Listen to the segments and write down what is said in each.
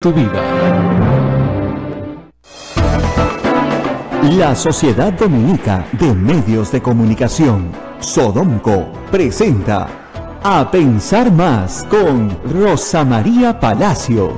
Tu vida. La Sociedad Dominica de Medios de Comunicación, Sodomco, presenta A Pensar Más con Rosa María Palacios.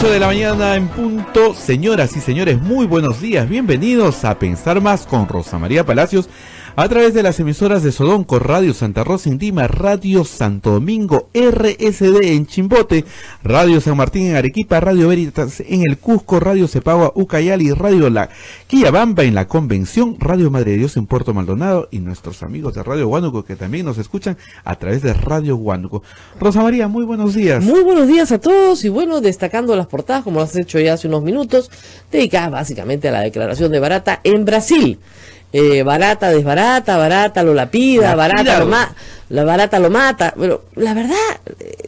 De la mañana en punto. Señoras y señores, muy buenos días, bienvenidos a Pensar Más con Rosa María Palacios a través de las emisoras de Sodomco, Radio Santa Rosa en Lima, Radio Santo Domingo, RSD en Chimbote, Radio San Martín en Arequipa, Radio Veritas en el Cusco, Radio Cepagua Ucayali, Radio La Quillabamba en la Convención, Radio Madre de Dios en Puerto Maldonado y nuestros amigos de Radio Huánuco que también nos escuchan a través de Radio Huánuco. Rosa María, muy buenos días. Muy buenos días a todos y bueno, destacando las portadas como lo has hecho ya hace unos minutos, dedicadas básicamente a la declaración de Barata en Brasil. Barata desbarata, Barata lo lapida, Barata lo mata. Pero la verdad,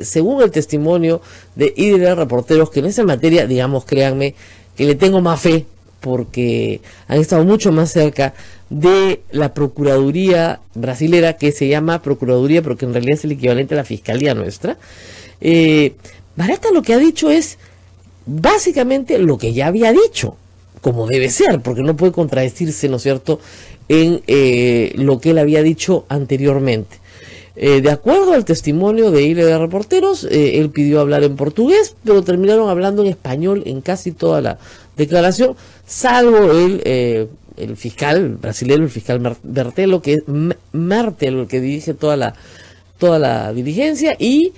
según el testimonio de IDL Reporteros, que en esa materia, digamos, créanme, que le tengo más fe, porque han estado mucho más cerca de la Procuraduría brasilera, que se llama Procuraduría, pero que en realidad es el equivalente a la Fiscalía nuestra. Barata lo que ha dicho es básicamente lo que ya había dicho, como debe ser, porque no puede contradecirse, ¿no es cierto?, en lo que él había dicho anteriormente. De acuerdo al testimonio de IDL Reporteros, él pidió hablar en portugués, pero terminaron hablando en español en casi toda la declaración, salvo el fiscal brasileño, el fiscal Bertelo, que es Martelo, el que dirige toda la diligencia, y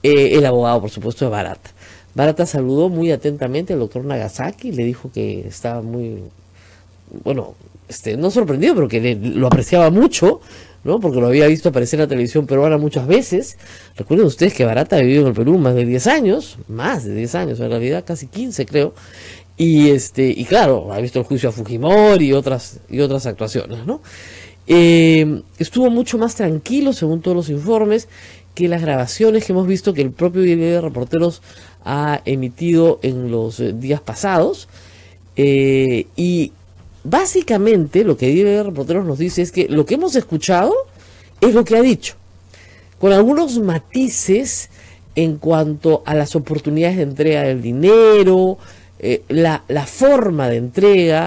el abogado, por supuesto, de Barata. Barata saludó muy atentamente al doctor Nagasaki, le dijo que estaba muy, bueno, no sorprendido, pero que lo apreciaba mucho, ¿no? Porque lo había visto aparecer en la televisión peruana muchas veces. Recuerden ustedes que Barata ha vivido en el Perú más de 10 años, más de 10 años, en realidad casi 15 creo, y claro, ha visto el juicio a Fujimori y otras actuaciones, ¿no? Estuvo mucho más tranquilo, según todos los informes, que las grabaciones que hemos visto que el propio IDL Reporteros ha emitido en los días pasados, y básicamente lo que IDL Reporteros nos dice es que lo que hemos escuchado es lo que ha dicho, con algunos matices en cuanto a las oportunidades de entrega del dinero, la forma de entrega,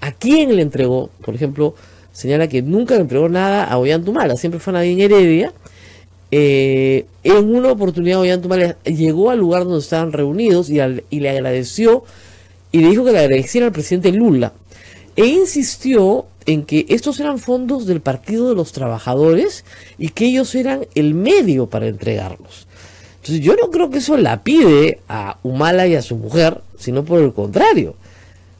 a quién le entregó. Por ejemplo, señala que nunca le entregó nada a Ollantumala, siempre fue a Nadine Heredia. En una oportunidad Ollantumala llegó al lugar donde estaban reunidos y le agradeció y le dijo que le agradeciera al presidente Lula, e insistió en que estos eran fondos del Partido de los Trabajadores y que ellos eran el medio para entregarlos. Entonces yo no creo que eso la pide a Humala y a su mujer, sino por el contrario.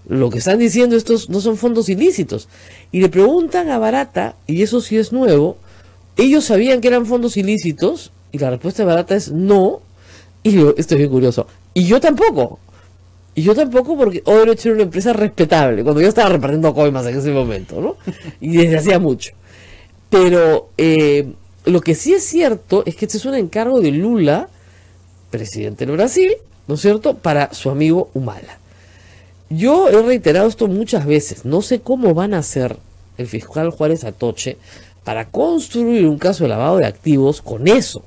Lo que están diciendo, estos no son fondos ilícitos. Y le preguntan a Barata, y eso sí es nuevo, ellos sabían que eran fondos ilícitos, y la respuesta de Barata es no, y digo, esto es bien curioso, y yo tampoco, porque Odebrecht era una empresa respetable, cuando yo estaba repartiendo coimas en ese momento, ¿no? Y desde hacía mucho. Pero lo que sí es cierto es que este es un encargo de Lula, presidente del Brasil, ¿no es cierto?, para su amigo Humala. Yo he reiterado esto muchas veces, no sé cómo van a hacer el fiscal Juárez Atoche para construir un caso de lavado de activos con eso.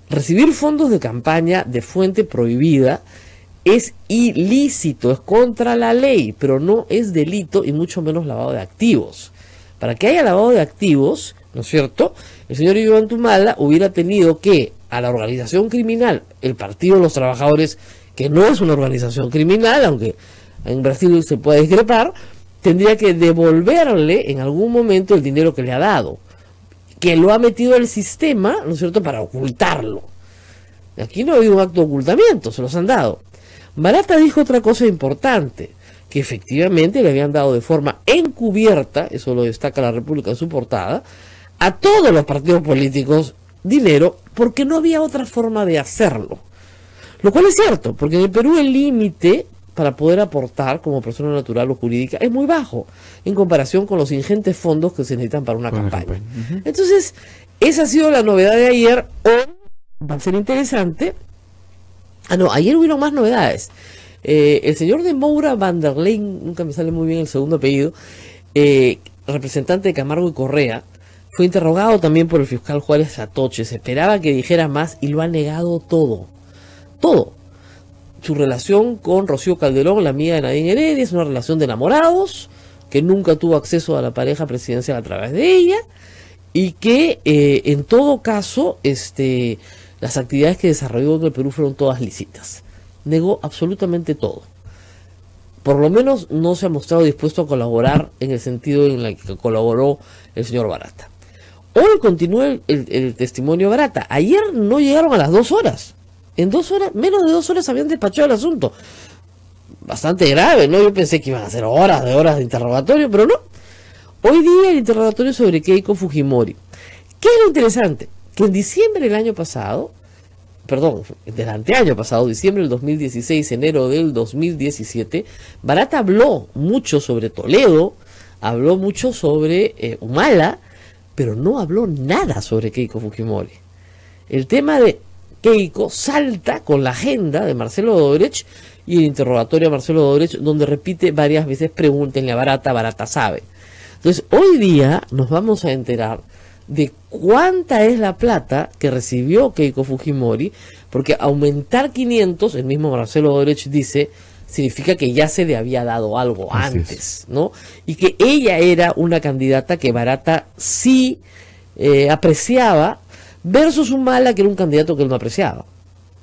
Recibir fondos de campaña de fuente prohibida es ilícito, es contra la ley, pero no es delito y mucho menos lavado de activos. Para que haya lavado de activos, ¿no es cierto?, el señor Ollantumala hubiera tenido que a la organización criminal, el Partido de los Trabajadores, que no es una organización criminal, aunque en Brasil se puede discrepar, tendría que devolverle en algún momento el dinero que le ha dado, que lo ha metido al sistema, ¿no es cierto?, para ocultarlo. Aquí no ha habido un acto de ocultamiento, se los han dado. Barata dijo otra cosa importante, que efectivamente le habían dado de forma encubierta, eso lo destaca la República en su portada, a todos los partidos políticos dinero, porque no había otra forma de hacerlo. Lo cual es cierto, porque en el Perú el límite para poder aportar como persona natural o jurídica es muy bajo en comparación con los ingentes fondos que se necesitan para una campaña. Entonces, esa ha sido la novedad de ayer. Hoy va a ser interesante. Ayer hubieron más novedades. El señor de Moura van der Leyen, nunca me sale muy bien el segundo apellido, representante de Camargo y Correa, fue interrogado también por el fiscal Juárez Atoche. Se esperaba que dijera más y lo ha negado todo. Todo. Su relación con Rocío Calderón, la amiga de Nadine Heredia, es una relación de enamorados, que nunca tuvo acceso a la pareja presidencial a través de ella, y que en todo caso las actividades que desarrolló en el Perú fueron todas lícitas. Negó absolutamente todo. Por lo menos no se ha mostrado dispuesto a colaborar en el sentido en el que colaboró el señor Barata. Hoy continúa el testimonio de Barata. Ayer no llegaron a las 2 horas. En 2 horas, menos de 2 horas habían despachado el asunto. Bastante grave, ¿no? Yo pensé que iban a ser horas de interrogatorio, pero no. Hoy día el interrogatorio sobre Keiko Fujimori. ¿Qué es lo interesante? Que en diciembre del año pasado, del anteaño pasado, diciembre del 2016, enero del 2017, Barata habló mucho sobre Toledo, habló mucho sobre Humala, pero no habló nada sobre Keiko Fujimori. El tema de Keiko salta con la agenda de Marcelo Odebrecht y el interrogatorio a Marcelo Odebrecht, donde repite varias veces: pregúntenle a Barata, Barata sabe. Entonces, hoy día nos vamos a enterar de cuánta es la plata que recibió Keiko Fujimori, porque aumentar 500, el mismo Marcelo Odebrecht dice, significa que ya se le había dado algo antes, ¿no? Y que ella era una candidata que Barata sí apreciaba, versus Humala, que era un candidato que él no apreciaba.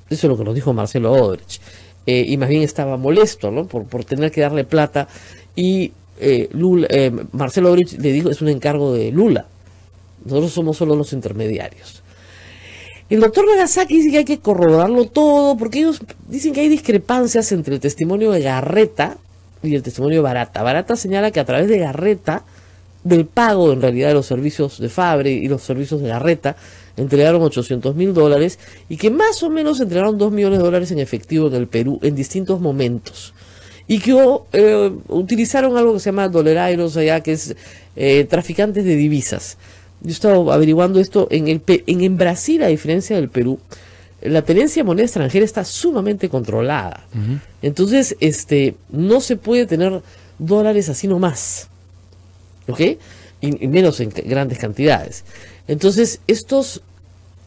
Eso es lo que nos dijo Marcelo Odebrecht. Y más bien estaba molesto, ¿no? Por tener que darle plata. Y Marcelo Odebrecht le dijo: es un encargo de Lula. Nosotros somos solo los intermediarios. El doctor Nagasaki dice que hay que corroborarlo todo, porque ellos dicen que hay discrepancias entre el testimonio de Garreta y el testimonio de Barata. Barata señala que a través de Garreta, del pago en realidad de los servicios de Fabre y los servicios de Garreta, entregaron $800.000 y que más o menos entregaron $2 millones en efectivo en el Perú en distintos momentos. Y que utilizaron algo que se llama dolereiros allá, que es traficantes de divisas. Yo he estado averiguando esto en Brasil, a diferencia del Perú, la tenencia de moneda extranjera está sumamente controlada. Entonces, no se puede tener dólares así nomás, ¿ok? Y menos en grandes cantidades. Entonces, estos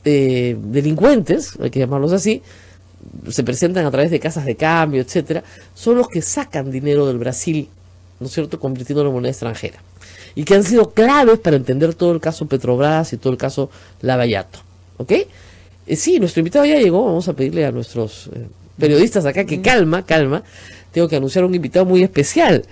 delincuentes, hay que llamarlos así, se presentan a través de casas de cambio, etcétera, son los que sacan dinero del Brasil, ¿no es cierto?, convirtiéndolo en moneda extranjera. Y que han sido claves para entender todo el caso Petrobras y todo el caso Lavallato. ¿Ok? Sí, nuestro invitado ya llegó. Vamos a pedirle a nuestros periodistas acá que calma. Tengo que anunciar un invitado muy especial.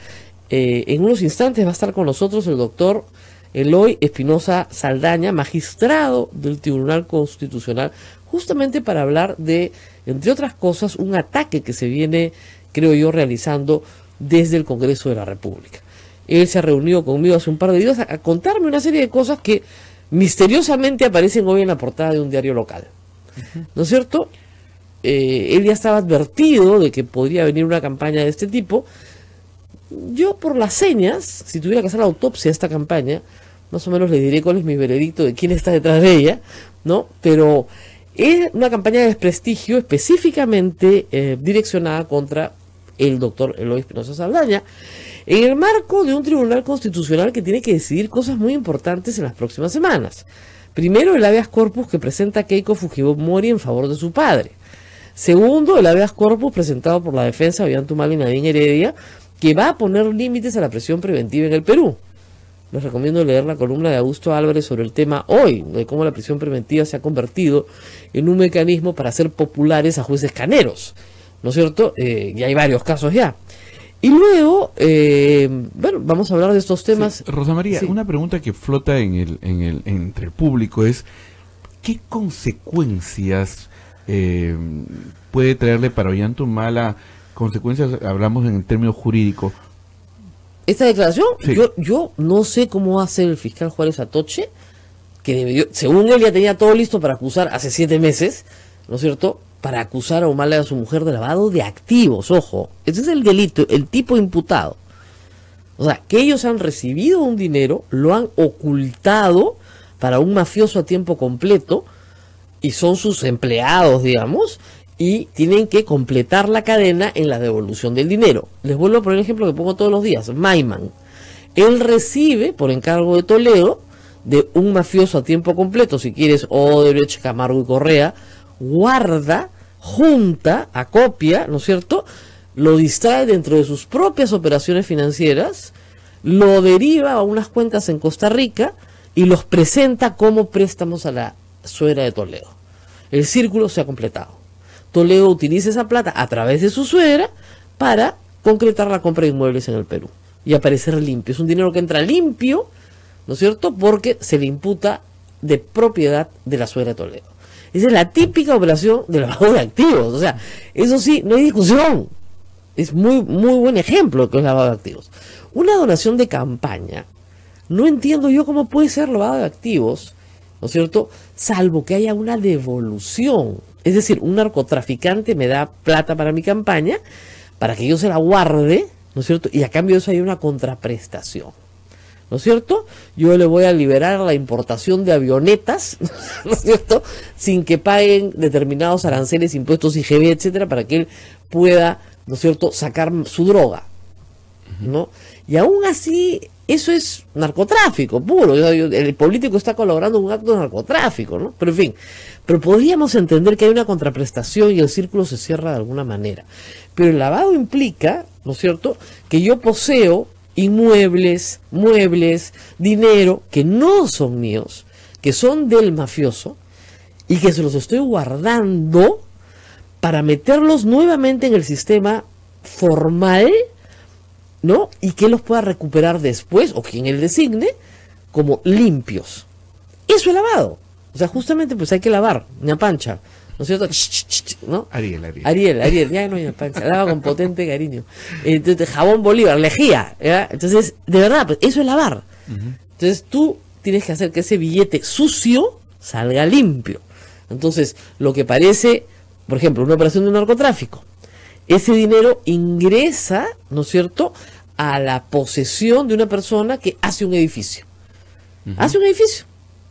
En unos instantes va a estar con nosotros el doctor Eloy Espinosa Saldaña, magistrado del Tribunal Constitucional, justamente para hablar de, entre otras cosas, un ataque que se viene, creo yo, realizando desde el Congreso de la República. Él se ha reunido conmigo hace un par de días a contarme una serie de cosas que misteriosamente aparecen hoy en la portada de un diario local. ¿No es cierto? Él ya estaba advertido de que podría venir una campaña de este tipo. Yo, por las señas, si tuviera que hacer la autopsia a esta campaña, más o menos le diré cuál es mi veredicto de quién está detrás de ella, ¿no? Pero es una campaña de desprestigio específicamente direccionada contra el doctor Eloy Espinosa Saldaña, en el marco de un tribunal constitucional que tiene que decidir cosas muy importantes en las próximas semanas. Primero, el habeas corpus que presenta Keiko Fujimori en favor de su padre. Segundo, el habeas corpus presentado por la defensa de Ollanta Humala y Nadine Heredia, que va a poner límites a la prisión preventiva en el Perú. Les recomiendo leer la columna de Augusto Álvarez sobre el tema hoy, de cómo la prisión preventiva se ha convertido en un mecanismo para hacer populares a jueces caneros, ¿no es cierto? Y hay varios casos ya. Y luego, bueno, vamos a hablar de estos temas. Sí, Rosa María, una pregunta que flota entre el público es: ¿qué consecuencias puede traerle para Ollanta Humala? Consecuencias, hablamos en el término jurídico. ¿Esta declaración? Sí. Yo no sé cómo va a hacer el fiscal Juárez Atoche, que según él ya tenía todo listo para acusar hace 7 meses, ¿no es cierto?, para acusar a Humala y a su mujer de lavado de activos, ojo. Ese es el delito, el tipo imputado. O sea, que ellos han recibido un dinero, lo han ocultado para un mafioso a tiempo completo, y son sus empleados, digamos, y tienen que completar la cadena en la devolución del dinero. Les vuelvo a poner el ejemplo que pongo todos los días. Maiman, él recibe por encargo de Toledo, de un mafioso a tiempo completo, si quieres, Odebrecht, Camargo y Correa, guarda, junta, acopia, ¿no es cierto?, lo distrae dentro de sus propias operaciones financieras, lo deriva a unas cuentas en Costa Rica y los presenta como préstamos a la suegra de Toledo. El círculo se ha completado. Toledo utiliza esa plata a través de su suegra para concretar la compra de inmuebles en el Perú y aparecer limpio. Es un dinero que entra limpio, ¿no es cierto?, porque se le imputa de propiedad de la suegra de Toledo. Esa es la típica operación de lavado de activos. O sea, eso sí, no hay discusión. Es muy buen ejemplo que es lavado de activos. Una donación de campaña, no entiendo yo cómo puede ser lavado de activos, ¿no es cierto?, salvo que haya una devolución. Es decir, un narcotraficante me da plata para mi campaña, para que yo se la guarde, ¿no es cierto?, y a cambio de eso hay una contraprestación, ¿no es cierto? Yo le voy a liberar la importación de avionetas, ¿no es cierto?, sin que paguen determinados aranceles, impuestos, IGB, etcétera, para que él pueda, ¿no es cierto?, sacar su droga, ¿no? Y aún así, eso es narcotráfico puro. El político está colaborando en un acto de narcotráfico, ¿no? Pero en fin, pero podríamos entender que hay una contraprestación y el círculo se cierra de alguna manera. Pero el lavado implica, ¿no es cierto?, que yo poseo inmuebles, muebles, dinero que no son míos, que son del mafioso y que se los estoy guardando para meterlos nuevamente en el sistema formal, ¿no? Y que los pueda recuperar después, o quien él designe, como limpios. Eso es lavado. O sea, justamente pues hay que lavar, ña Pancha, ¿no es cierto? ¿No? Ariel, ya no ña Pancha, lava con potente cariño. Entonces, jabón Bolívar, lejía, ¿ya? Entonces, de verdad, pues eso es lavar. Entonces tú tienes que hacer que ese billete sucio salga limpio. Entonces, lo que parece, por ejemplo, una operación de narcotráfico, ese dinero ingresa, ¿no es cierto?, a la posesión de una persona que hace un edificio. Hace un edificio.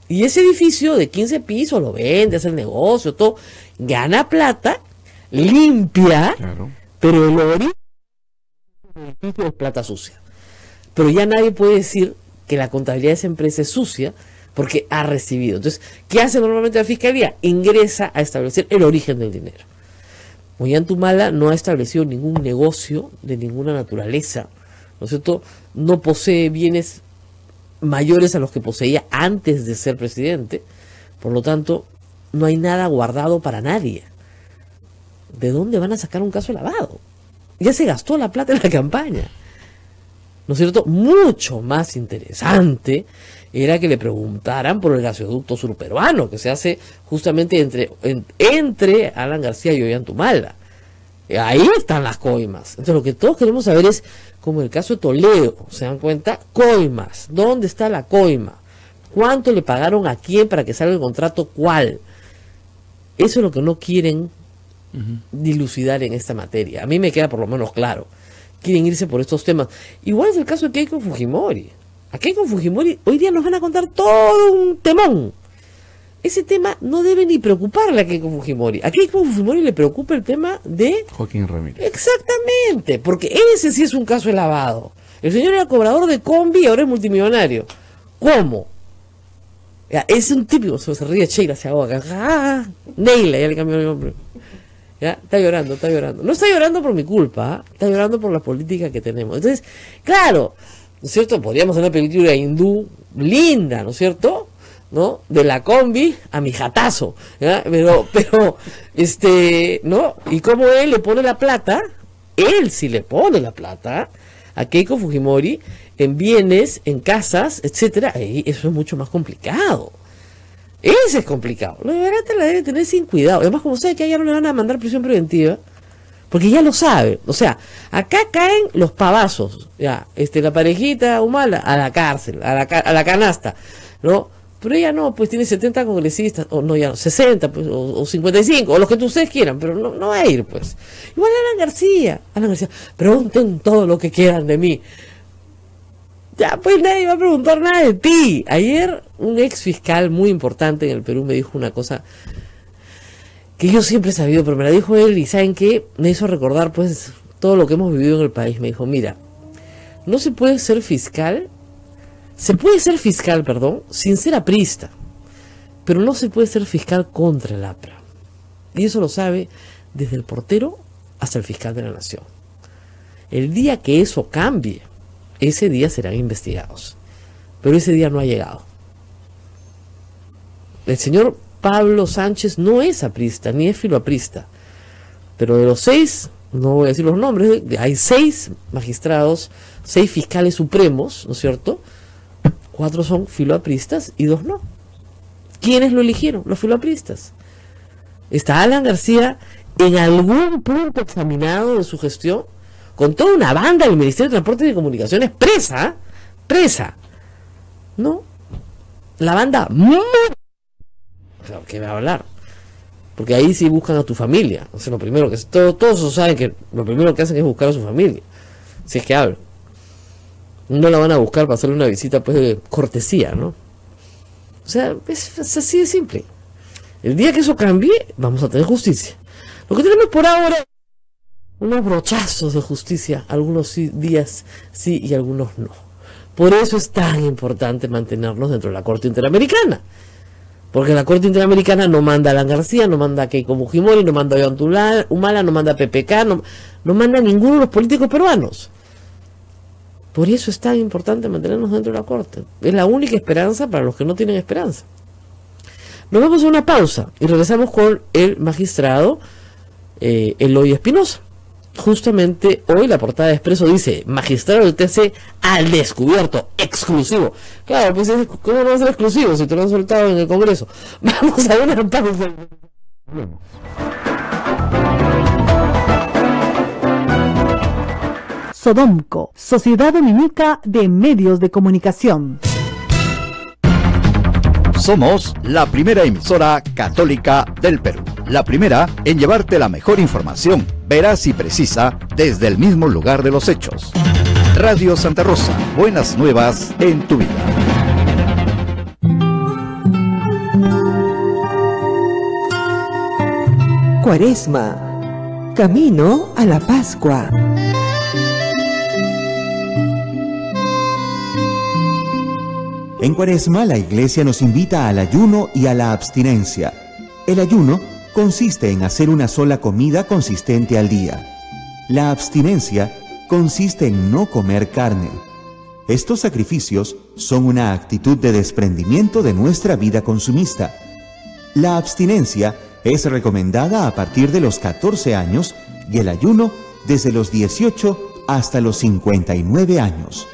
Y ese edificio de 15 pisos lo vende, hace el negocio, todo. Gana plata, limpia, claro, pero el origen del edificio es plata sucia. Pero ya nadie puede decir que la contabilidad de esa empresa es sucia porque ha recibido. Entonces, ¿qué hace normalmente la Fiscalía? Ingresa a establecer el origen del dinero. Ollantumala no ha establecido ningún negocio de ninguna naturaleza, ¿no es cierto? No posee bienes mayores a los que poseía antes de ser presidente, por lo tanto, no hay nada guardado para nadie. ¿De dónde van a sacar un caso de lavado? Ya se gastó la plata en la campaña, ¿no es cierto? Mucho más interesante era que le preguntaran por el gasoducto surperuano, que se hace justamente entre Alan García y Ollantumala. Ahí están las coimas. Entonces lo que todos queremos saber es, como el caso de Toledo, ¿se dan cuenta? Coimas. ¿Dónde está la coima? ¿Cuánto le pagaron a quién para que salga el contrato? ¿Cuál? Eso es lo que no quieren dilucidar en esta materia. A mí me queda por lo menos claro. Quieren irse por estos temas. Igual es el caso de Keiko Fujimori. A Keiko Fujimori hoy día nos van a contar todo un temón. Ese tema no debe ni preocuparle a Keiko Fujimori. A Keiko Fujimori le preocupa el tema de Joaquín Ramírez. Exactamente, porque ese sí es un caso de lavado. El señor era cobrador de combi y ahora es multimillonario. ¿Cómo? Ya, es un típico, se ríe Sheila, se ahoga. Neila, ya le cambió el nombre. Ya, está llorando. No está llorando por mi culpa, está llorando por la política que tenemos. Entonces, claro, ¿no es cierto? Podríamos hacer una película hindú linda, ¿no es cierto? ¿No? De la combi a mi jatazo, ¿ya? Pero, ¿no? Y como él le pone la plata, él sí le pone la plata a Keiko Fujimori en bienes, en casas, etcétera, y eso es mucho más complicado. Ese es complicado. Lo de Barata la debe tener sin cuidado. Además, como sabe que a ella no le van a mandar prisión preventiva, porque ya lo sabe. O sea, acá caen los pavazos, ya, la parejita Humala a la cárcel, a la canasta, ¿no? Pero ella no, pues tiene 70 congresistas, o no, ya 60, pues, o 55, o los que ustedes quieran, pero no va a ir, pues. Igual Alan García, pregunten todo lo que quieran de mí. Ya, pues nadie va a preguntar nada de ti. Ayer un ex fiscal muy importante en el Perú me dijo una cosa que yo siempre he sabido, pero me la dijo él y ¿saben qué? Me hizo recordar pues todo lo que hemos vivido en el país. Me dijo, mira, no se puede ser fiscal, perdón, sin ser aprista, pero no se puede ser fiscal contra el APRA. Y eso lo sabe desde el portero hasta el fiscal de la nación. El día que eso cambie, ese día serán investigados. Pero ese día no ha llegado. El señor Pablo Sánchez no es aprista, ni es filoaprista. Pero de los 6, no voy a decir los nombres, hay 6 magistrados, 6 fiscales supremos, ¿no es cierto? 4 son filoapristas y 2 no. ¿Quiénes lo eligieron? Los filoapristas. Está Alan García en algún punto examinado de su gestión, con toda una banda del Ministerio de Transportes y Comunicaciones presa, ¿no? La banda claro, ¿qué va a hablar? Porque ahí sí buscan a tu familia. O sea, lo primero que todos saben que lo primero que hacen es buscar a su familia. Si es que hablan. No la van a buscar para hacerle una visita pues de cortesía, ¿no? O sea, es así de simple. El día que eso cambie, vamos a tener justicia. Lo que tenemos por ahora, unos brochazos de justicia, algunos días sí y algunos no. Por eso es tan importante mantenernos dentro de la Corte Interamericana. Porque la Corte Interamericana no manda a Alan García, no manda a Keiko Fujimori, no manda a Ollanta Humala, no manda a PPK, no manda a ninguno de los políticos peruanos. Por eso es tan importante mantenernos dentro de la Corte. Es la única esperanza para los que no tienen esperanza. Nos vamos a una pausa y regresamos con el magistrado Eloy Espinosa. Justamente hoy la portada de Expreso dice: magistrado del TC al descubierto, exclusivo. Claro, pues ¿cómo no va a ser exclusivo si te lo han soltado en el Congreso? Vamos a una pausa. Sodomco, Sociedad Dominica de Medios de Comunicación. Somos la primera emisora católica del Perú. La primera en llevarte la mejor información, veraz y precisa, desde el mismo lugar de los hechos. Radio Santa Rosa, buenas nuevas en tu vida. Cuaresma, camino a la Pascua. En Cuaresma, la Iglesia nos invita al ayuno y a la abstinencia. El ayuno consiste en hacer una sola comida consistente al día. La abstinencia consiste en no comer carne. Estos sacrificios son una actitud de desprendimiento de nuestra vida consumista. La abstinencia es recomendada a partir de los 14 años y el ayuno desde los 18 hasta los 59 años.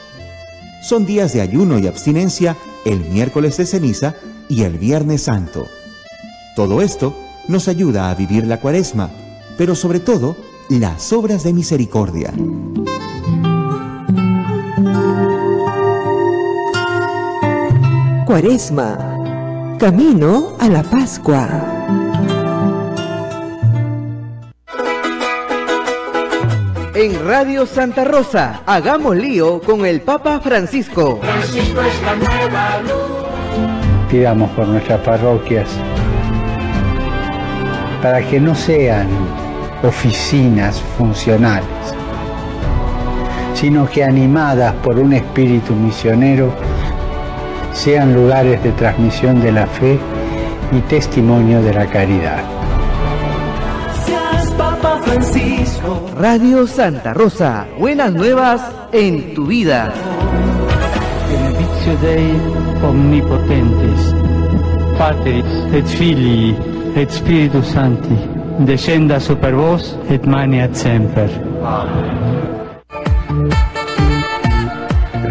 Son días de ayuno y abstinencia el miércoles de ceniza y el viernes santo. Todo esto nos ayuda a vivir la Cuaresma, pero sobre todo las obras de misericordia. Cuaresma, camino a la Pascua. En Radio Santa Rosa, hagamos lío con el Papa Francisco. Francisco es la nueva luz. Pidamos por nuestras parroquias para que no sean oficinas funcionales, sino que animadas por un espíritu misionero sean lugares de transmisión de la fe y testimonio de la caridad. Papa Francisco. Radio Santa Rosa, buenas nuevas en tu vida. Benedictio Dei omnipotentis, Patris et Filii et Spiritus Sancti, descenda super vos et maniat semper.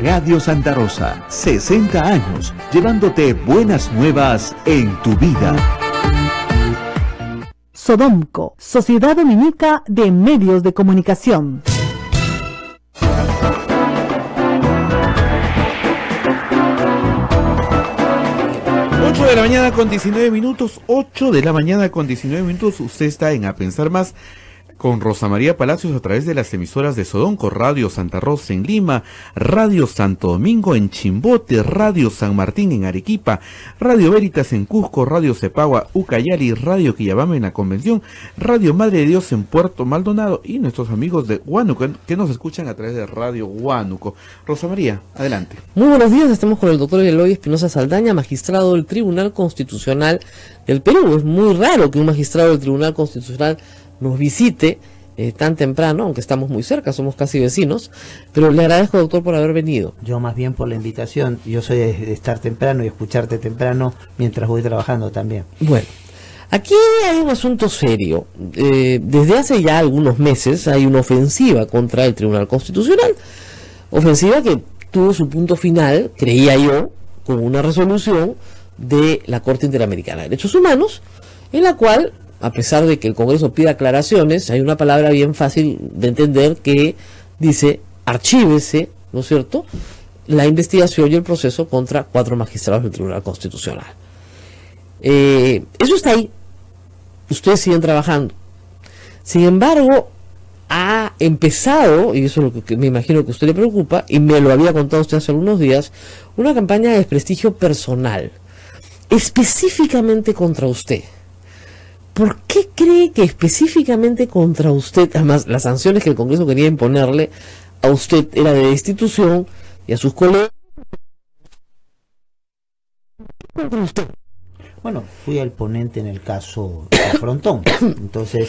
Radio Santa Rosa, 60 años, llevándote buenas nuevas en tu vida. Sodomco, Sociedad Dominica de Medios de Comunicación. 8 de la mañana con 19 minutos, 8 de la mañana con 19 minutos, usted está en A Pensar Más. con Rosa María Palacios a través de las emisoras de Sodonco, Radio Santa Rosa en Lima, Radio Santo Domingo en Chimbote, Radio San Martín en Arequipa, Radio Veritas en Cusco, Radio Cepagua, Ucayali, Radio Quillabamba en la Convención, Radio Madre de Dios en Puerto Maldonado y nuestros amigos de Huánuco que nos escuchan a través de Radio Huánuco. Rosa María, adelante. Muy buenos días, estamos con el doctor Eloy Espinosa Saldaña, magistrado del Tribunal Constitucional del Perú. Es muy raro que un magistrado del Tribunal Constitucional nos visite tan temprano, aunque estamos muy cerca, somos casi vecinos, pero le agradezco, doctor, por haber venido. Yo más bien por la invitación. Yo soy de estar temprano y escucharte temprano mientras voy trabajando también. Bueno, aquí hay un asunto serio. Desde hace ya algunos meses hay una ofensiva contra el Tribunal Constitucional, ofensiva que tuvo su punto final, creía yo, con una resolución de la Corte Interamericana de Derechos Humanos, en la cual, a pesar de que el Congreso pida aclaraciones, hay una palabra bien fácil de entender que dice: archívese, ¿no es cierto?, la investigación y el proceso contra 4 magistrados del Tribunal Constitucional. Eso está ahí. Ustedes siguen trabajando. Sin embargo, ha empezado, y eso es lo que me imagino que a usted le preocupa, y me lo había contado usted hace algunos días, una campaña de desprestigio personal, específicamente contra usted. ¿Por qué cree que específicamente contra usted, además las sanciones que el Congreso quería imponerle a usted era de destitución y a sus colegas? Contra usted. Bueno, fui el ponente en el caso de Frontón, entonces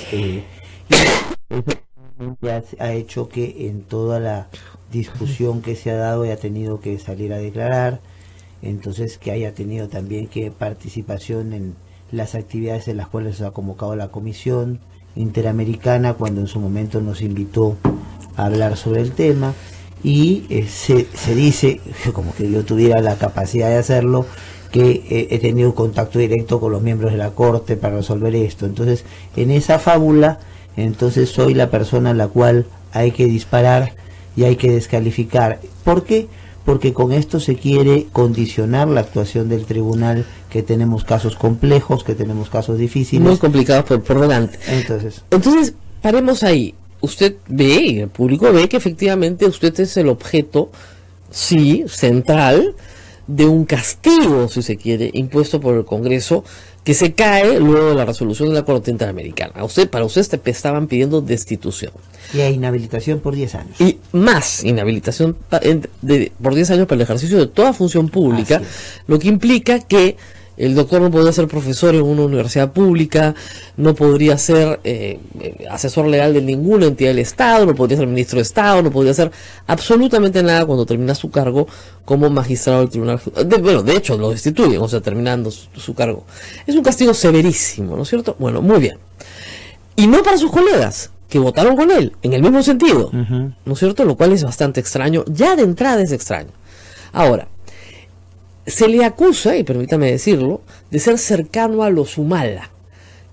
eso ha hecho que en toda la discusión que se ha dado haya tenido que salir a declarar, entonces que haya tenido también que participación en las actividades en las cuales se ha convocado la Comisión Interamericana cuando en su momento nos invitó a hablar sobre el tema, y se dice, como que yo tuviera la capacidad de hacerlo, que he tenido un contacto directo con los miembros de la Corte para resolver esto. Entonces, en esa fábula, entonces soy la persona a la cual hay que disparar y hay que descalificar. ¿Por qué? Porque con esto se quiere condicionar la actuación del tribunal, que tenemos casos complejos, que tenemos casos difíciles. Muy complicados por delante. Entonces, paremos ahí. Usted ve, y el público ve, que efectivamente usted es el objeto, sí, central, de un castigo, si se quiere, impuesto por el Congreso, que se cae luego de la resolución de la Corte Interamericana. Para usted estaban pidiendo destitución. Y a inhabilitación por 10 años. Y más inhabilitación por 10 años para el ejercicio de toda función pública, lo que implica que el doctor no podría ser profesor en una universidad pública, no podría ser asesor legal de ninguna entidad del Estado, no podría ser ministro de Estado, no podría hacer absolutamente nada cuando termina su cargo como magistrado del tribunal. De hecho, lo destituyen, o sea, terminando su cargo. Es un castigo severísimo, ¿no es cierto? Bueno, muy bien. Y no para sus colegas, que votaron con él, en el mismo sentido, ¿no es cierto? Lo cual es bastante extraño, ya de entrada es extraño. Ahora, se le acusa, y permítame decirlo, de ser cercano a los Humala,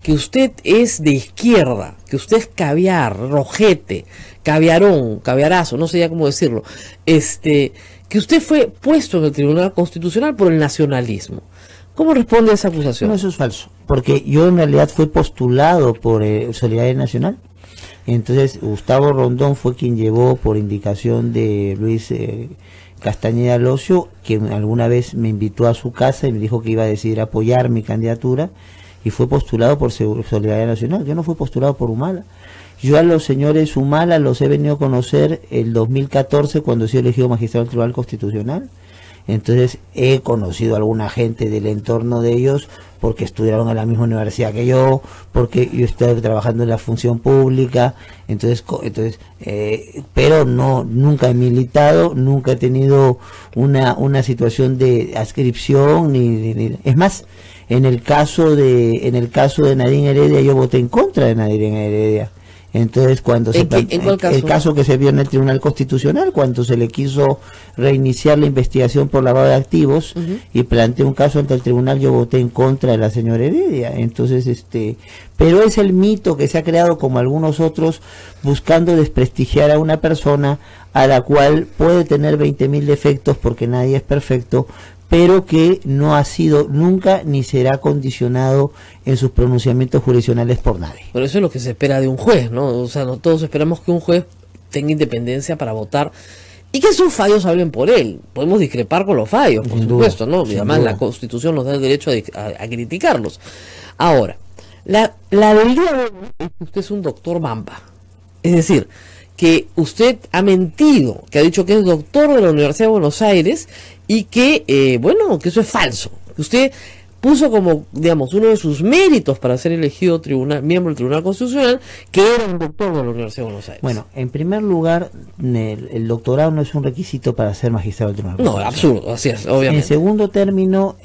que usted es de izquierda, que usted es caviar, rojete, caviarón, caviarazo, no sé ya cómo decirlo, que usted fue puesto en el Tribunal Constitucional por el nacionalismo. ¿Cómo responde a esa acusación? No, eso es falso, porque yo en realidad fui postulado por Solidaridad Nacional. Entonces Gustavo Rondón fue quien llevó, por indicación de Luis Castañeda Locio, quien alguna vez me invitó a su casa y me dijo que iba a decidir apoyar mi candidatura, y fue postulado por Solidaridad Nacional. Yo no fui postulado por Humala. Yo a los señores Humala los he venido a conocer el 2014 cuando he sido elegido magistrado del Tribunal Constitucional. Entonces he conocido a alguna gente del entorno de ellos porque estudiaron en la misma universidad que yo, porque yo estoy trabajando en la función pública, pero nunca he militado, nunca he tenido una situación de adscripción, ni es más, en el caso de Nadine Heredia, yo voté en contra de Nadine Heredia. Entonces, cuando el caso que se vio en el Tribunal Constitucional, cuando se le quiso reiniciar la investigación por lavado de activos y planteé un caso ante el tribunal, yo voté en contra de la señora Heredia. Entonces, pero es el mito que se ha creado, como algunos otros, buscando desprestigiar a una persona a la cual puede tener 20.000 defectos, porque nadie es perfecto, pero que no ha sido nunca ni será condicionado en sus pronunciamientos jurisdiccionales por nadie. Pero eso es lo que se espera de un juez, ¿no? O sea, no todos esperamos que un juez tenga independencia para votar y que sus fallos hablen por él. Podemos discrepar con los fallos, por supuesto, ¿no? Y además la Constitución nos da el derecho a criticarlos. Ahora, la del día de hoy es que usted es un doctor Mamba. Es decir, que usted ha mentido, que ha dicho que es doctor de la Universidad de Buenos Aires y que, bueno, que eso es falso. Usted puso como, digamos, uno de sus méritos para ser elegido miembro del Tribunal Constitucional, que era un doctor de la Universidad de Buenos Aires. Bueno, en primer lugar, el doctorado no es un requisito para ser magistrado del Tribunal Constitucional. No, absurdo, así es, obviamente. En segundo término,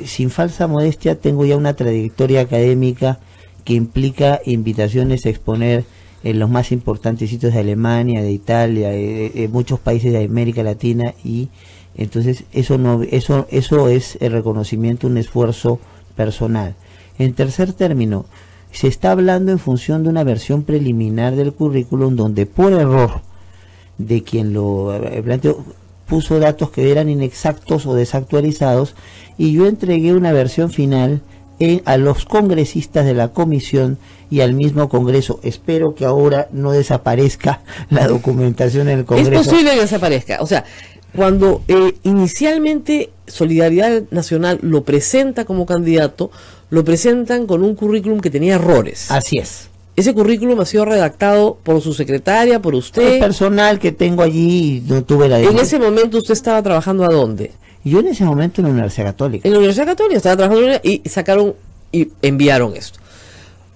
sin falsa modestia, tengo ya una trayectoria académica que implica invitaciones a exponer en los más importantes sitios de Alemania, de Italia, de muchos países de América Latina, y entonces eso es el reconocimiento, un esfuerzo personal. En tercer término, se está hablando en función de una versión preliminar del currículum donde por error de quien lo planteó puso datos que eran inexactos o desactualizados, y yo entregué una versión final a los congresistas de la comisión y al mismo Congreso. Espero que ahora no desaparezca la documentación en el Congreso. Es posible que desaparezca. O sea, cuando inicialmente Solidaridad Nacional lo presenta como candidato, lo presentan con un currículum que tenía errores. Así es. Ese currículum ha sido redactado por su secretaria, por usted. El personal que tengo allí, no tuve la... En ese momento, ¿usted estaba trabajando a dónde? Yo en ese momento en la Universidad Católica. En la Universidad Católica estaba trabajando y sacaron y enviaron esto.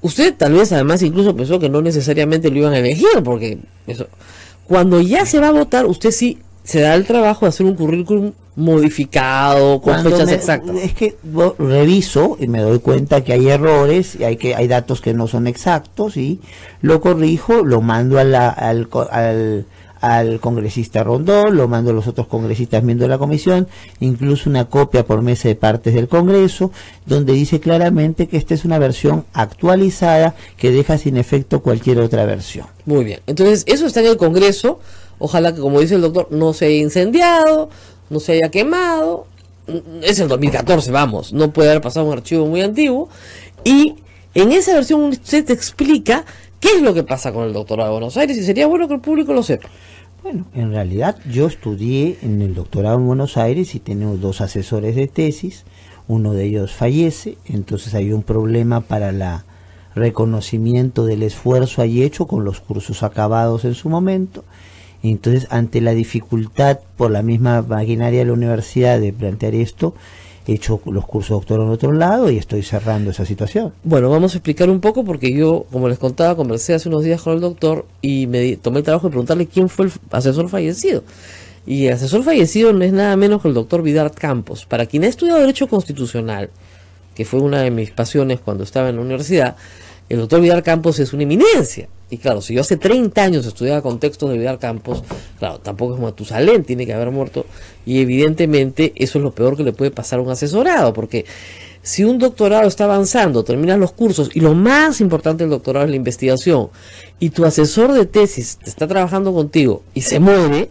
Usted tal vez además incluso pensó que no necesariamente lo iban a elegir, porque eso. Cuando ya se va a votar, usted sí se da el trabajo de hacer un currículum modificado, con fechas exactas. Es que reviso y me doy cuenta que hay errores, y hay datos que no son exactos, y lo corrijo, lo mando al congresista Rondón, lo mando a los otros congresistas miembros de la comisión, incluso una copia por mesa de partes del Congreso, donde dice claramente que esta es una versión actualizada que deja sin efecto cualquier otra versión. Muy bien, entonces eso está en el Congreso. Ojalá que, como dice el doctor, no se haya incendiado, no se haya quemado. Es el 2014, vamos, no puede haber pasado un archivo muy antiguo. Y en esa versión usted te explica qué es lo que pasa con el doctorado de Buenos Aires, y sería bueno que el público lo sepa. Bueno, en realidad yo estudié en el doctorado en Buenos Aires y tengo 2 asesores de tesis, uno de ellos fallece, entonces hay un problema para el reconocimiento del esfuerzo ahí hecho con los cursos acabados en su momento. Entonces, ante la dificultad por la misma maquinaria de la universidad de plantear esto, he hecho los cursos de doctorado en otro lado y estoy cerrando esa situación. Bueno, vamos a explicar un poco, porque yo, como les contaba, conversé hace unos días con el doctor y me tomé el trabajo de preguntarle quién fue el asesor fallecido. Y el asesor fallecido no es nada menos que el doctor Vidal Campos. Para quien ha estudiado Derecho Constitucional, que fue una de mis pasiones cuando estaba en la universidad, el doctor Vidal Campos es una eminencia. Y claro, si yo hace 30 años estudiaba con textos de Vidal Campos, claro, tampoco es Matusalén, tiene que haber muerto. Y evidentemente eso es lo peor que le puede pasar a un asesorado, porque si un doctorado está avanzando, terminas los cursos, y lo más importante del doctorado es la investigación, y tu asesor de tesis está trabajando contigo y se muere,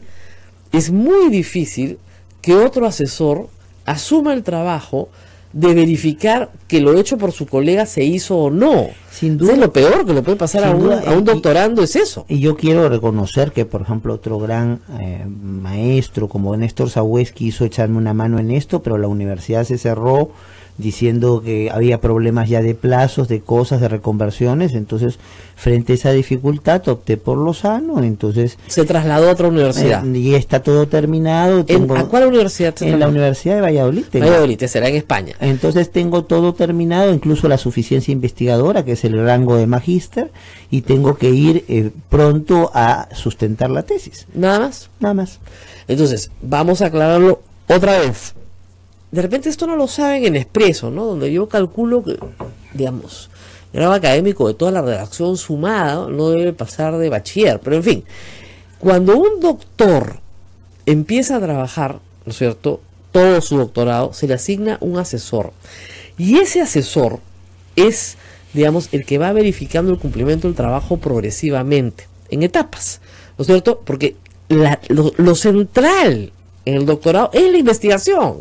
es muy difícil que otro asesor asuma el trabajo de verificar que lo hecho por su colega se hizo o no. Sin duda, lo peor que le puede pasar a un doctorando es eso. Y yo quiero reconocer que, por ejemplo, otro gran maestro como Néstor Sagüez quiso echarme una mano en esto, pero la universidad se cerró diciendo que había problemas ya de plazos, de cosas, de reconversiones. Entonces, frente a esa dificultad, opté por Lozano. Entonces se trasladó a otra universidad. Y está todo terminado. ¿A cuál universidad? En la Universidad de Valladolid. Valladolid, será en España. Entonces tengo todo terminado, incluso la suficiencia investigadora, que es el rango de magíster, y tengo que ir pronto a sustentar la tesis. ¿Nada más? Nada más. Entonces, vamos a aclararlo otra vez. De repente esto no lo saben en Expreso, ¿no? Donde yo calculo que, digamos, el grado académico de toda la redacción sumada no debe pasar de bachiller. Pero en fin, cuando un doctor empieza a trabajar, ¿no es cierto?, todo su doctorado, se le asigna un asesor. Y ese asesor es, digamos, el que va verificando el cumplimiento del trabajo progresivamente, en etapas, ¿no es cierto? Porque lo central en el doctorado es la investigación.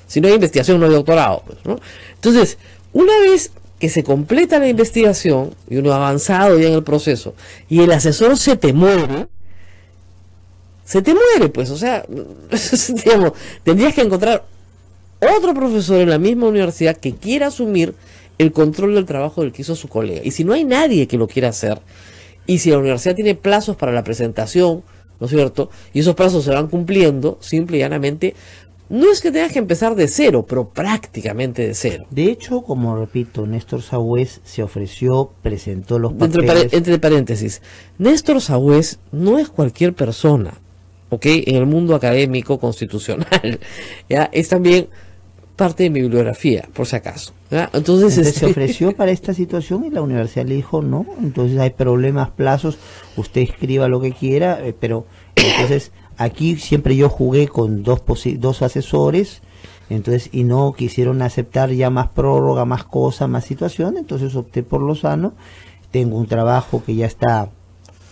Si no hay investigación, no hay doctorado, pues, ¿no? Entonces, una vez que se completa la investigación y uno ha avanzado ya en el proceso y el asesor se te muere, pues, o sea, digamos, tendrías que encontrar otro profesor en la misma universidad que quiera asumir el control del trabajo del que hizo su colega. Y si no hay nadie que lo quiera hacer, y si la universidad tiene plazos para la presentación, ¿no es cierto?, y esos plazos se van cumpliendo, simple y llanamente, no es que tengas que empezar de cero, pero prácticamente de cero. De hecho, como repito, Néstor Sagüez se ofreció, presentó los papeles. Entre paréntesis, Néstor Sagüez no es cualquier persona, ¿ok?, en el mundo académico constitucional, ¿ya? Es también parte de mi bibliografía, por si acaso, ¿ya? Entonces se ofreció para esta situación y la universidad le dijo no, entonces hay problemas, plazos, usted escriba lo que quiera, pero entonces aquí siempre yo jugué con dos asesores, entonces y no quisieron aceptar ya más prórroga, más cosas, más situación, entonces opté por Lozano. Tengo un trabajo que ya está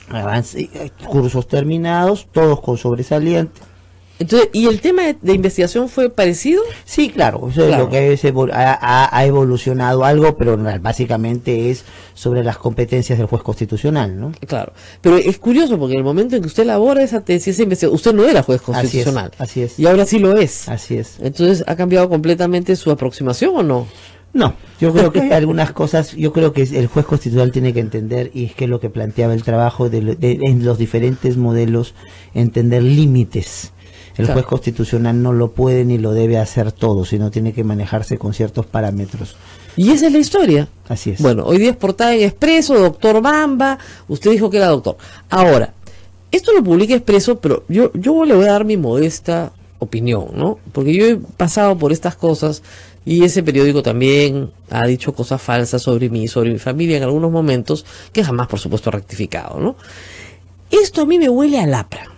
avance, cursos terminados, todos con sobresaliente. Entonces, ¿y el tema de investigación fue parecido? Sí, claro, eso es lo que ha evolucionado algo, pero básicamente es sobre las competencias del juez constitucional, ¿no? Claro, pero es curioso porque en el momento en que usted elabora esa tesis, esa investigación, usted no era juez constitucional. Así es. Y ahora sí lo es. Así es. Entonces, ¿ha cambiado completamente su aproximación o no? No, yo creo que hay algunas cosas, yo creo que el juez constitucional tiene que entender, y es que lo que planteaba el trabajo en los diferentes modelos, entender límites. El juez constitucional no lo puede ni lo debe hacer todo, sino tiene que manejarse con ciertos parámetros. Y esa es la historia. Así es. Bueno, hoy día es portada en Expreso, doctor Bamba, usted dijo que era doctor. Ahora, esto lo publica Expreso, pero yo le voy a dar mi modesta opinión, ¿no? Porque yo he pasado por estas cosas y ese periódico también ha dicho cosas falsas sobre mí, sobre mi familia en algunos momentos, que jamás, por supuesto, ha rectificado, ¿no? Esto a mí me huele a lapra.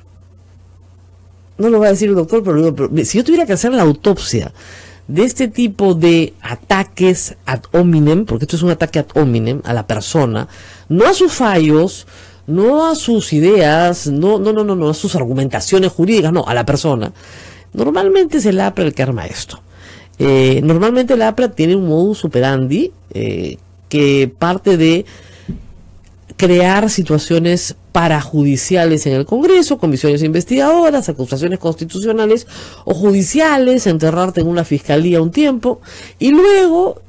No lo va a decir el doctor, pero si yo tuviera que hacer la autopsia de este tipo de ataques ad hominem, porque esto es un ataque ad hominem a la persona, no a sus fallos, no a sus ideas, no a sus argumentaciones jurídicas, no, a la persona. Normalmente es el APRA el que arma esto. Normalmente el APRA tiene un modus operandi que parte de crear situaciones parajudiciales en el Congreso, comisiones investigadoras, acusaciones constitucionales o judiciales, enterrarte en una fiscalía un tiempo y luego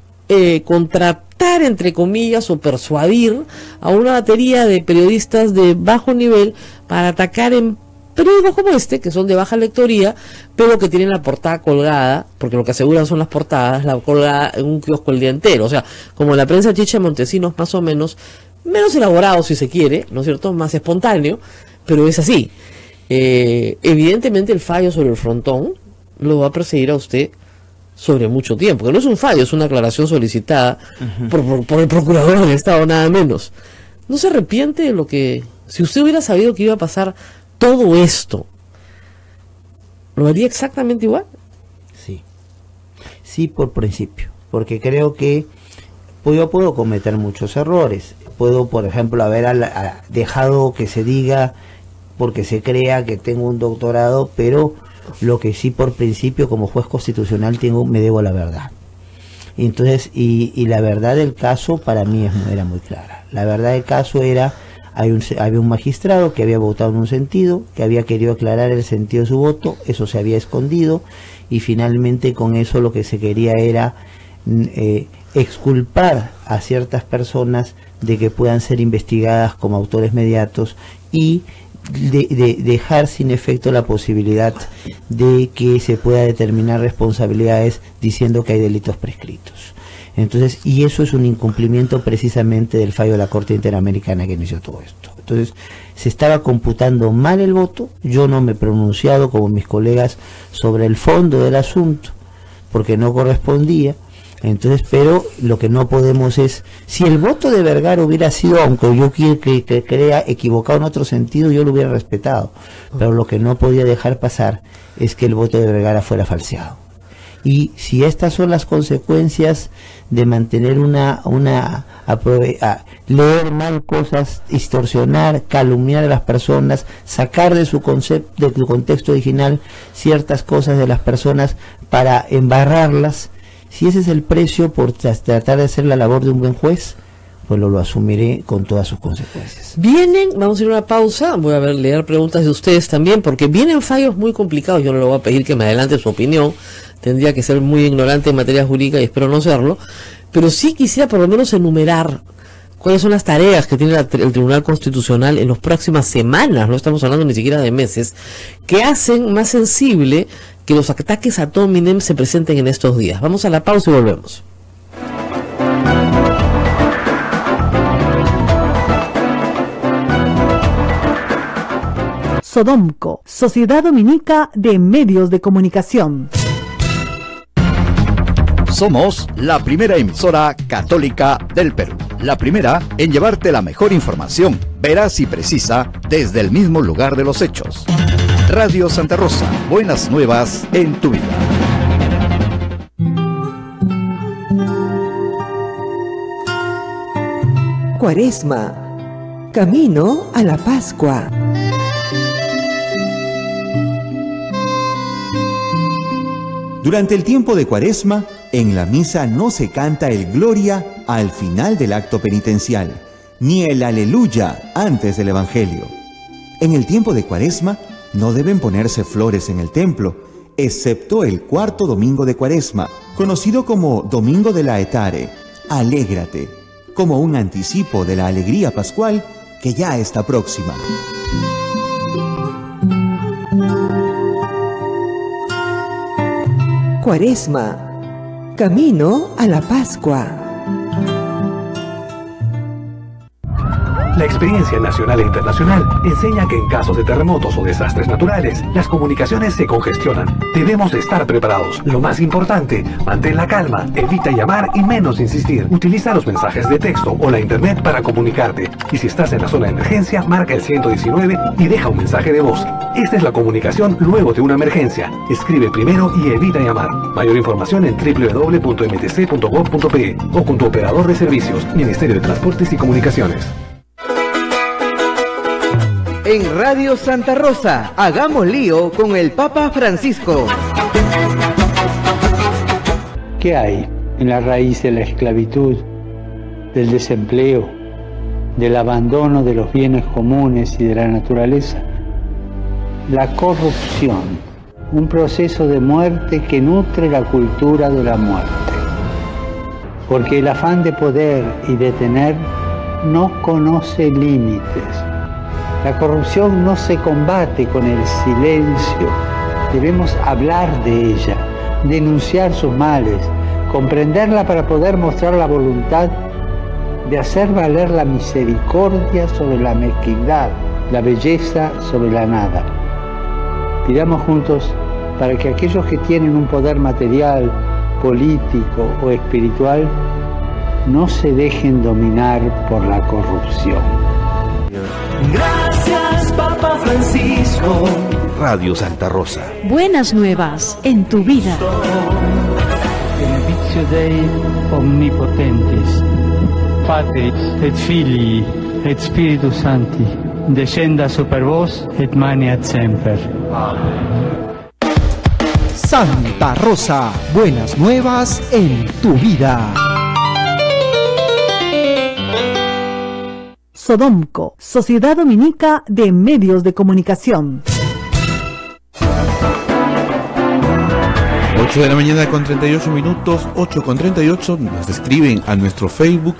contratar, entre comillas, o persuadir a una batería de periodistas de bajo nivel para atacar en periódicos como este, que son de baja lectoría, pero que tienen la portada colgada, porque lo que aseguran son las portadas, la colgada en un kiosco el día entero, o sea, como la prensa chicha de Montesinos, más o menos elaborado si se quiere, ¿no es cierto?, más espontáneo, pero es así. Evidentemente el fallo sobre el frontón lo va a perseguir a usted sobre mucho tiempo, que no es un fallo, es una aclaración solicitada por el procurador del Estado, nada menos. ¿No se arrepiente de lo que, si usted hubiera sabido que iba a pasar todo esto, lo haría exactamente igual? Sí, por principio, porque creo que yo puedo cometer muchos errores. Puedo, por ejemplo, haber dejado que se diga, porque se crea que tengo un doctorado, pero lo que sí por principio como juez constitucional me debo a la verdad. Entonces, y la verdad del caso para mí era muy clara. La verdad del caso era, había un magistrado que había votado en un sentido, que había querido aclarar el sentido de su voto, eso se había escondido, y finalmente con eso lo que se quería era exculpar a ciertas personas de que puedan ser investigadas como autores mediatos y de dejar sin efecto la posibilidad de que se pueda determinar responsabilidades diciendo que hay delitos prescritos. Entonces, y eso es un incumplimiento precisamente del fallo de la Corte Interamericana que inició todo esto. Entonces, se estaba computando mal el voto, yo no me he pronunciado como mis colegas sobre el fondo del asunto, porque no correspondía. Entonces, pero lo que no podemos es, si el voto de Vergara hubiera sido, aunque yo crea equivocado en otro sentido, yo lo hubiera respetado, pero lo que no podía dejar pasar es que el voto de Vergara fuera falseado. Y si estas son las consecuencias de mantener leer mal cosas, distorsionar, calumniar a las personas, sacar de su concepto, de su contexto original ciertas cosas de las personas para embarrarlas, si ese es el precio por tratar de hacer la labor de un buen juez, pues lo asumiré con todas sus consecuencias. Vamos a ir a una pausa, voy a leer preguntas de ustedes también, porque vienen fallos muy complicados. Yo no le voy a pedir que me adelante su opinión, tendría que ser muy ignorante en materia jurídica y espero no serlo, pero sí quisiera por lo menos enumerar cuáles son las tareas que tiene el Tribunal Constitucional en las próximas semanas, no estamos hablando ni siquiera de meses, que hacen más sensible que los ataques ad hominem se presenten en estos días. Vamos a la pausa y volvemos. Sodomco, Sociedad Dominica de Medios de Comunicación. Somos la primera emisora católica del Perú. La primera en llevarte la mejor información, veraz y precisa, desde el mismo lugar de los hechos. Radio Santa Rosa, buenas nuevas en tu vida. Cuaresma, camino a la Pascua. Durante el tiempo de Cuaresma, en la misa no se canta el Gloria al final del acto penitencial, ni el Aleluya antes del Evangelio. En el tiempo de Cuaresma no deben ponerse flores en el templo, excepto el cuarto domingo de Cuaresma, conocido como Domingo de la Etare, Alégrate, como un anticipo de la alegría pascual que ya está próxima. Cuaresma, camino a la Pascua. La experiencia nacional e internacional enseña que en casos de terremotos o desastres naturales, las comunicaciones se congestionan. Debemos estar preparados. Lo más importante, mantén la calma, evita llamar y menos insistir. Utiliza los mensajes de texto o la internet para comunicarte. Y si estás en la zona de emergencia, marca el 119 y deja un mensaje de voz. Esta es la comunicación luego de una emergencia. Escribe primero y evita llamar. Mayor información en www.mtc.gov.pe o con tu operador de servicios, Ministerio de Transportes y Comunicaciones. En Radio Santa Rosa, hagamos lío con el Papa Francisco. ¿Qué hay en la raíz de la esclavitud, del desempleo, del abandono de los bienes comunes y de la naturaleza? La corrupción, un proceso de muerte que nutre la cultura de la muerte. Porque el afán de poder y de tener no conoce límites. La corrupción no se combate con el silencio. Debemos hablar de ella, denunciar sus males, comprenderla para poder mostrar la voluntad de hacer valer la misericordia sobre la mezquindad, la belleza sobre la nada. Pidamos juntos para que aquellos que tienen un poder material, político o espiritual no se dejen dominar por la corrupción. Gracias, Papa Francisco. Radio Santa Rosa. Buenas nuevas en tu vida. Benedictio Dei omnipotentis, Patris et Filii et Spiritus Sancti, descenda super vos et maneat semper. Santa Rosa, buenas nuevas en tu vida. Sodomco, Sociedad Dominica de Medios de Comunicación. 8 de la mañana con 38 minutos, 8 con 38, nos escriben a nuestro Facebook,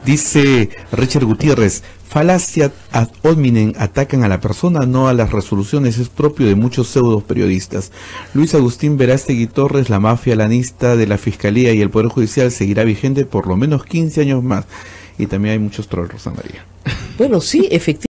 dice Richard Gutiérrez, falacia ad hominem, atacan a la persona, no a las resoluciones, es propio de muchos pseudo periodistas. Luis Agustín Verástegui Torres, la mafia lanista de la Fiscalía y el Poder Judicial seguirá vigente por lo menos 15 años más. Y también hay muchos trolls, Rosa María. Bueno, sí, efectivamente.